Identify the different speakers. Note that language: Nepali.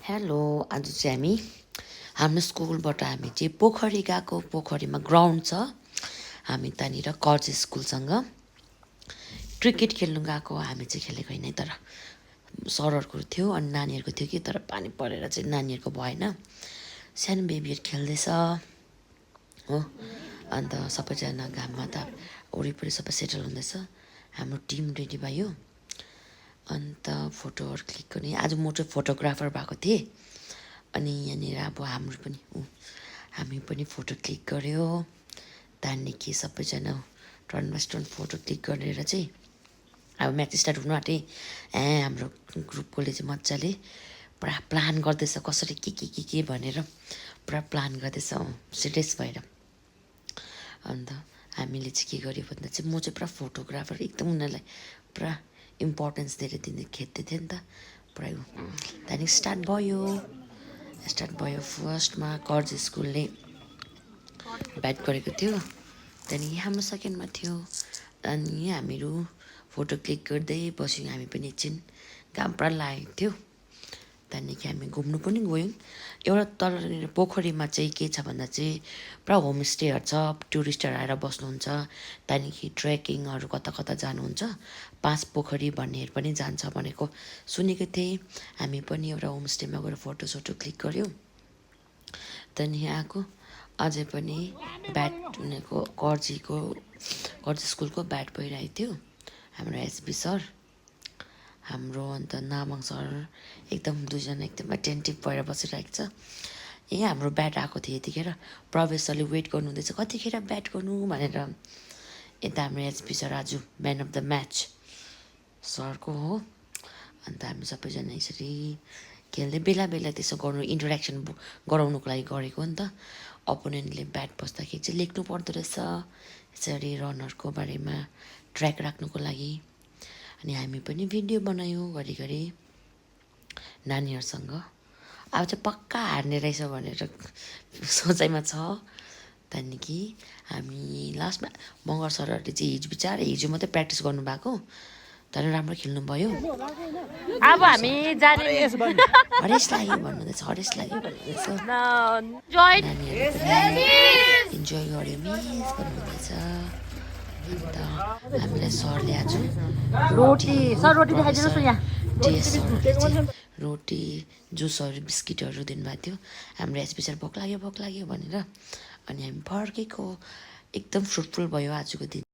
Speaker 1: हेलो आज चाहिँ हाम्रो स्कुलबाट हामी चाहिँ पोखरी गएको पोखरीमा ग्राउन्ड छ हामी त्यहाँनिर कर्ज स्कुलसँग क्रिकेट खेल्नु गएको हामी चाहिँ खेलेको होइन तर सरहरूको थियो अनि नानीहरूको थियो कि तर पानी परेर चाहिँ नानीहरूको भएन सानो बेबीहरू खेल्दैछ हो अन्त सबैजना घाममा त वरिपरि सबै सेटल हुँदैछ हाम्रो टिम रेडी भयो अन्त फोटोहरू क्लिक गर्ने आज म चाहिँ फोटोग्राफर भएको थिएँ अनि यहाँनिर अब हामी पनि फोटो क्लिक गऱ्यो त्यहाँदेखि सबैजना turn by turn photo click गरेर चाहिँ अब म्याच स्टार्ट हुनु आँटे हाम्रो ग्रुपकोले चाहिँ मजाले पुरा प्लान गर्दैछ कसरी के भनेर पुरा प्लान गर्दैछ सिरियस भएर अन्त हामीले चाहिँ के गर्यो भन्दा चाहिँ म चाहिँ पुरा फोटोग्राफर एकदम उनीहरूलाई पुरा इम्पोर्टेन्स दिएर खिच्दै थिएँ नि त पुरा त्यहाँदेखि स्टार्ट भयो फर्स्टमा कर्ज स्कुलले ब्याट गरेको थियो त्यहाँदेखि हाम्रो सेकेन्डमा थियो अनि हामीहरू फोटो क्लिक गर्दै बस्यौँ हामी पनि एकछिन घाम पुरा लागेको थियो त्यहाँदेखि हामी घुम्नु पनि गयौँ एउटा तलनिर पोखरीमा चाहिँ के छ भन्दा चाहिँ पुरा होमस्टेहरू छ टुरिस्टहरू आएर बस्नुहुन्छ त्यहाँदेखि ट्रेकिङहरू कता कता जानुहुन्छ 5 पोखरी भन्नेहरू पनि जान्छ भनेको सुनेको थिएँ हामी पनि एउटा होमस्टेमा गएर फोटोसोटो क्लिक गऱ्यौँ त्यहाँदेखि आएको अझै पनि ब्याट उनीहरूको कर्ज स्कुलको ब्याट भइरहेको थियो हाम्रो एसबी सर हाम्रो अन्त नामङ सर एकदम दुईजना एकदम एटेन्टिभ भएर बसिरहेको छ हाम्रो ब्याट आएको थियो यतिखेर प्रवेश सरले वेट गर्नुहुँदैछ कतिखेर ब्याट गर्नु भनेर यता हाम्रो एसपी सर आज म्यान अफ द म्याच सरको हो अन्त हामी सबैजना यसरी खेल्दै बेला त्यसो गर्नु इन्टरेक्सन गराउनुको लागि गरेको नि त अपोनेन्टले ब्याट बस्दाखेरि चाहिँ लेख्नु पर्दो रहेछ यसरी रनरको बारेमा ट्र्याक राख्नुको लागि अनि हामी पनि भिडियो बनायौँ घरिघरि नानीहरूसँग अब चाहिँ पक्का हार्ने रहेछ भनेर सोचाइमा छ त्यहाँदेखि हामी लास्टमा मगर सरहरूले चाहिँ हिजो मात्रै प्र्याक्टिस गर्नुभएको तर राम्रो खेल्नुभयो
Speaker 2: अब हामी जाने
Speaker 1: हरेस लाग्यो भन्नुहुँदैछ इन्जोय गर्यो मिस भन्नुहुँदैछ अन्त हामीलाई सरले आज
Speaker 2: रोटी देखाइदिनुहोस् न यहाँ
Speaker 1: रोटी जुसहरू बिस्किटहरू दिनुभएको थियो हाम्रो एसपी सर भोक लाग्यो भनेर अनि हामी फर्केको एकदम फ्रुटफुल भयो आजको दिन